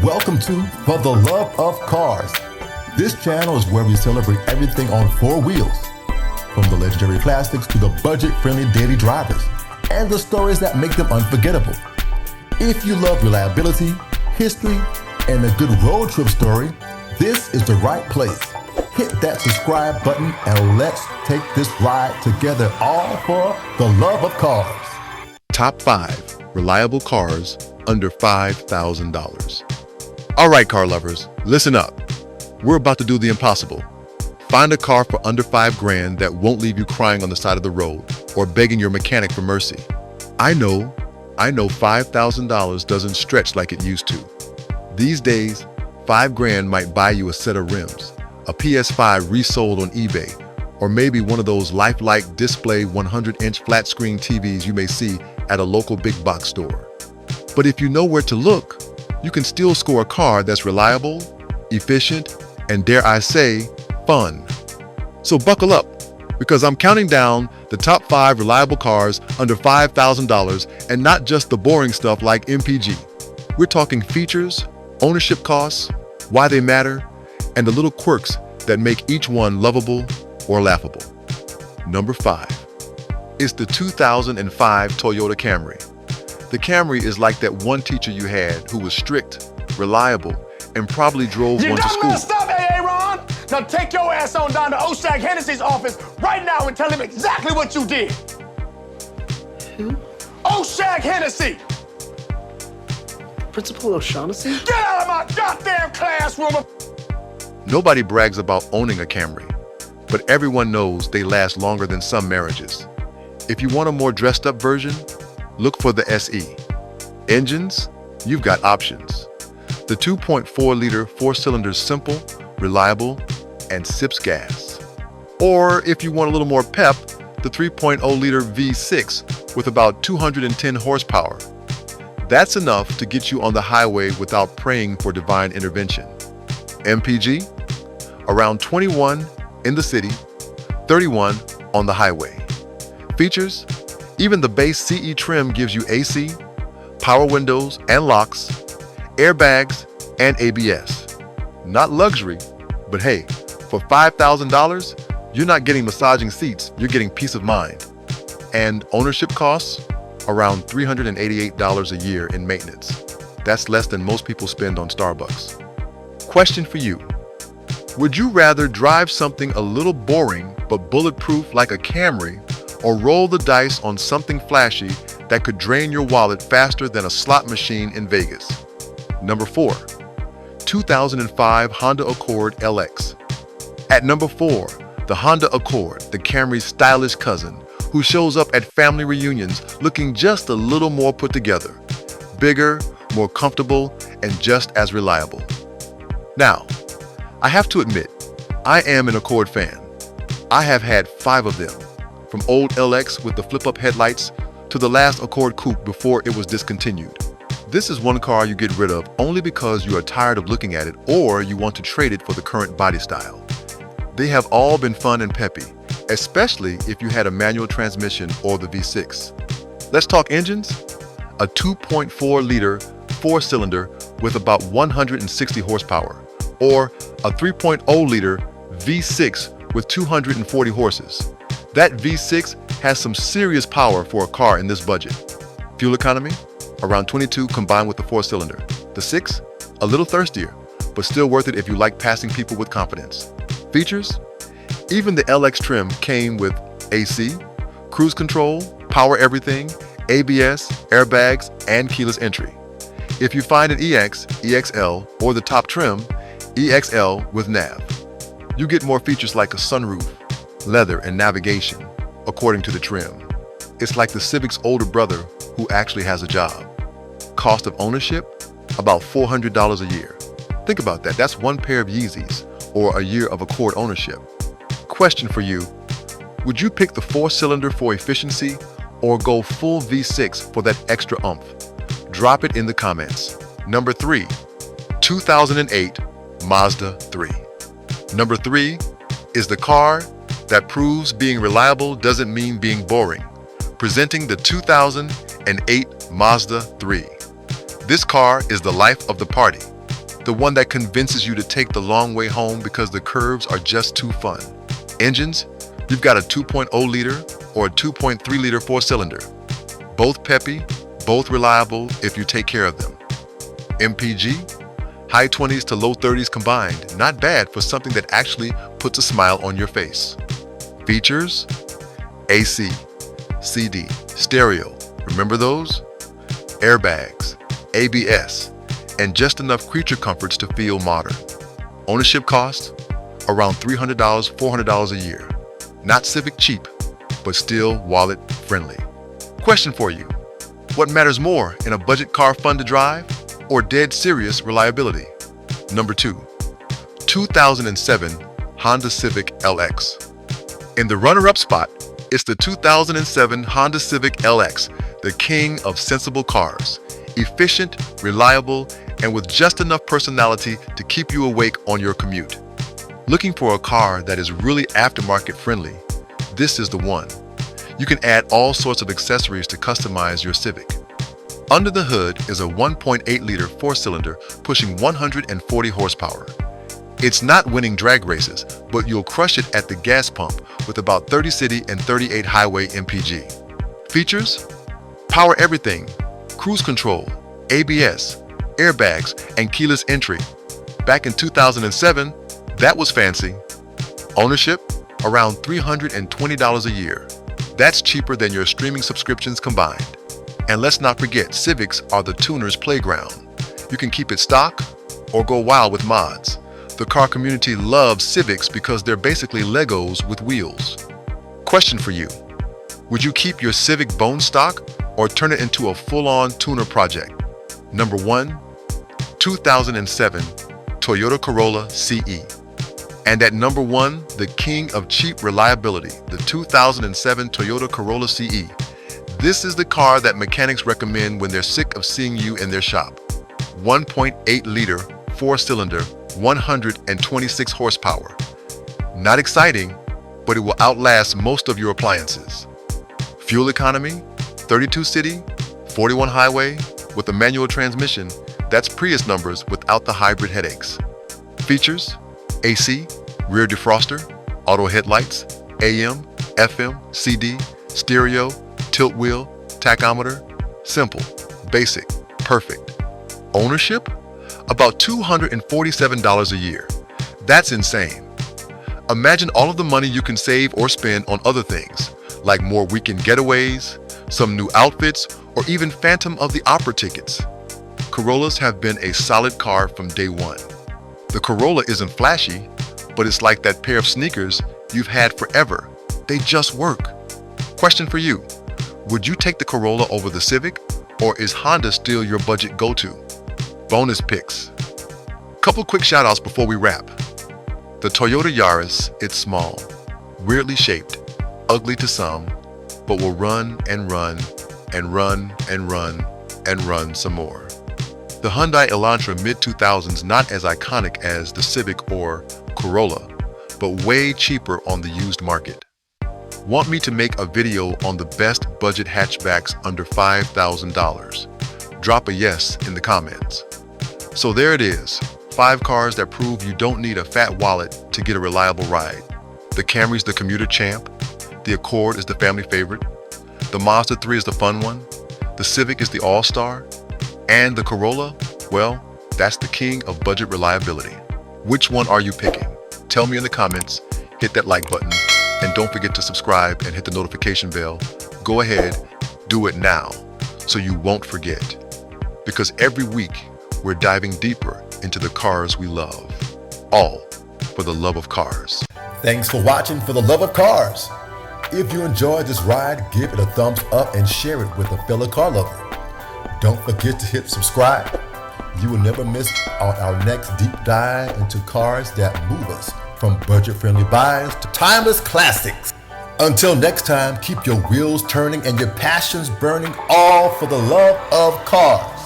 Welcome to For the Love of Cars. This channel is where we celebrate everything on four wheels, from the legendary classics to the budget-friendly daily drivers, and the stories that make them unforgettable. If you love reliability, history, and a good road trip story, this is the right place. Hit that subscribe button and let's take this ride together, all for the love of cars. Top 5 reliable cars under $5,000. All right, car lovers, listen up. We're about to do the impossible. Find a car for under $5,000 that won't leave you crying on the side of the road or begging your mechanic for mercy. I know $5,000 doesn't stretch like it used to. These days, $5,000 might buy you a set of rims, a PS5 resold on eBay, or maybe one of those lifelike display 100-inch flat screen TVs you may see at a local big box store. But if you know where to look, you can still score a car that's reliable, efficient, and dare I say, fun. So buckle up, because I'm counting down the top 5 reliable cars under $5,000, and not just the boring stuff like MPG. We're talking features, ownership costs, why they matter, and the little quirks that make each one lovable or laughable. Number 5 is the 2005 Toyota Camry. The Camry is like that one teacher you had who was strict, reliable, and probably drove one to school. Stop, Aaron! Now take your ass on down to Oshag Hennessy's office right now and tell him exactly what you did. Who? Oshag Hennessy! Principal O'Shaughnessy? Get out of my goddamn classroom! Nobody brags about owning a Camry, but everyone knows they last longer than some marriages. If you want a more dressed up version, look for the SE. Engines, you've got options. The 2.4-liter 4-cylinder is simple, reliable, and sips gas. Or if you want a little more pep, the 3.0-liter V6 with about 210 horsepower. That's enough to get you on the highway without praying for divine intervention. MPG, around 21 in the city, 31 on the highway. Features, even the base CE trim gives you AC, power windows and locks, airbags, and ABS. Not luxury, but hey, for $5,000, you're not getting massaging seats, you're getting peace of mind. And ownership costs, around $388 a year in maintenance. That's less than most people spend on Starbucks. Question for you. Would you rather drive something a little boring but bulletproof like a Camry, or roll the dice on something flashy that could drain your wallet faster than a slot machine in Vegas? Number 4, 2005 Honda Accord LX. At number 4, the Honda Accord, the Camry's stylish cousin, who shows up at family reunions looking just a little more put together, bigger, more comfortable, and just as reliable. Now, I have to admit, I am an Accord fan. I have had 5 of them, from old LX with the flip-up headlights to the last Accord Coupe before it was discontinued. This is one car you get rid of only because you are tired of looking at it or you want to trade it for the current body style. They have all been fun and peppy, especially if you had a manual transmission or the V6. Let's talk engines. A 2.4-liter 4-cylinder with about 160 horsepower, or a 3.0-liter V6 with 240 horses. That V6 has some serious power for a car in this budget. Fuel economy, around 22 combined with the 4-cylinder. The 6, a little thirstier, but still worth it if you like passing people with confidence. Features, even the LX trim came with AC, cruise control, power everything, ABS, airbags, and keyless entry. If you find an EX, EXL, or the top trim, EXL with nav, you get more features like a sunroof, leather, and navigation, according to the trim. It's like the Civic's older brother who actually has a job. Cost of ownership, about $400 a year. Think about that, that's one pair of Yeezys, or a year of Accord ownership. Question for you, would you pick the 4-cylinder for efficiency, or go full V6 for that extra oomph? Drop it in the comments. Number 3, 2008 Mazda 3. Number 3 is the car that proves being reliable doesn't mean being boring. Presenting the 2008 Mazda 3. This car is the life of the party. The one that convinces you to take the long way home because the curves are just too fun. Engines, you've got a 2.0 liter or a 2.3 liter four-cylinder. Both peppy, both reliable if you take care of them. MPG, high 20s to low 30s combined, not bad for something that actually puts a smile on your face. Features, AC, CD, stereo, remember those? Airbags, ABS, and just enough creature comforts to feel modern. Ownership cost, around $300, $400 a year. Not Civic cheap, but still wallet friendly. Question for you, what matters more in a budget car fun to drive or dead serious reliability? Number 2, 2007 Honda Civic LX. In the runner-up spot, it's the 2007 Honda Civic LX, the king of sensible cars. Efficient, reliable, and with just enough personality to keep you awake on your commute. Looking for a car that is really aftermarket friendly? This is the one. You can add all sorts of accessories to customize your Civic. Under the hood is a 1.8 liter four-cylinder pushing 140 horsepower. It's not winning drag races, but you'll crush it at the gas pump with about 30 city and 38 highway MPG. Features? Power everything, cruise control, ABS, airbags, and keyless entry. Back in 2007, that was fancy. Ownership? Around $320 a year. That's cheaper than your streaming subscriptions combined. And let's not forget, Civics are the tuner's playground. You can keep it stock or go wild with mods. The car community loves Civics because they're basically Legos with wheels. Question for you. Would you keep your Civic bone stock or turn it into a full-on tuner project? Number 1, 2007 Toyota Corolla CE. And at number 1, the king of cheap reliability, the 2007 Toyota Corolla CE. This is the car that mechanics recommend when they're sick of seeing you in their shop. 1.8 liter, four-cylinder, 126 horsepower. Not exciting, but it will outlast most of your appliances. Fuel economy, 32 city, 41 highway, with a manual transmission. That's Prius numbers without the hybrid headaches. Features, AC, rear defroster, auto headlights, AM, FM, CD, stereo, tilt wheel, tachometer. Simple, basic, perfect. Ownership? About $247 a year. That's insane. Imagine all of the money you can save or spend on other things, like more weekend getaways, some new outfits, or even Phantom of the Opera tickets. Corollas have been a solid car from day one. The Corolla isn't flashy, but it's like that pair of sneakers you've had forever. They just work. Question for you. Would you take the Corolla over the Civic, or is Honda still your budget go-to? Bonus picks. Couple quick shout-outs before we wrap. The Toyota Yaris, it's small, weirdly shaped, ugly to some, but will run and run and run and run and run some more. The Hyundai Elantra mid-2000s not as iconic as the Civic or Corolla, but way cheaper on the used market. Want me to make a video on the best budget hatchbacks under $5,000? Drop a yes in the comments. So there it is, 5 cars that prove you don't need a fat wallet to get a reliable ride. The Camry's the commuter champ, the Accord is the family favorite, the Mazda 3 is the fun one, the Civic is the all-star, and the Corolla, well, that's the king of budget reliability. Which one are you picking? Tell me in the comments, hit that like button, and don't forget to subscribe and hit the notification bell. Go ahead, do it now, so you won't forget. Because every week, we're diving deeper into the cars we love. All for the love of cars. Thanks for watching For the Love of Cars. If you enjoyed this ride, give it a thumbs up and share it with a fellow car lover. Don't forget to hit subscribe. You will never miss on our next deep dive into cars that move us from budget-friendly buys to timeless classics. Until next time, keep your wheels turning and your passions burning, all for the love of cars.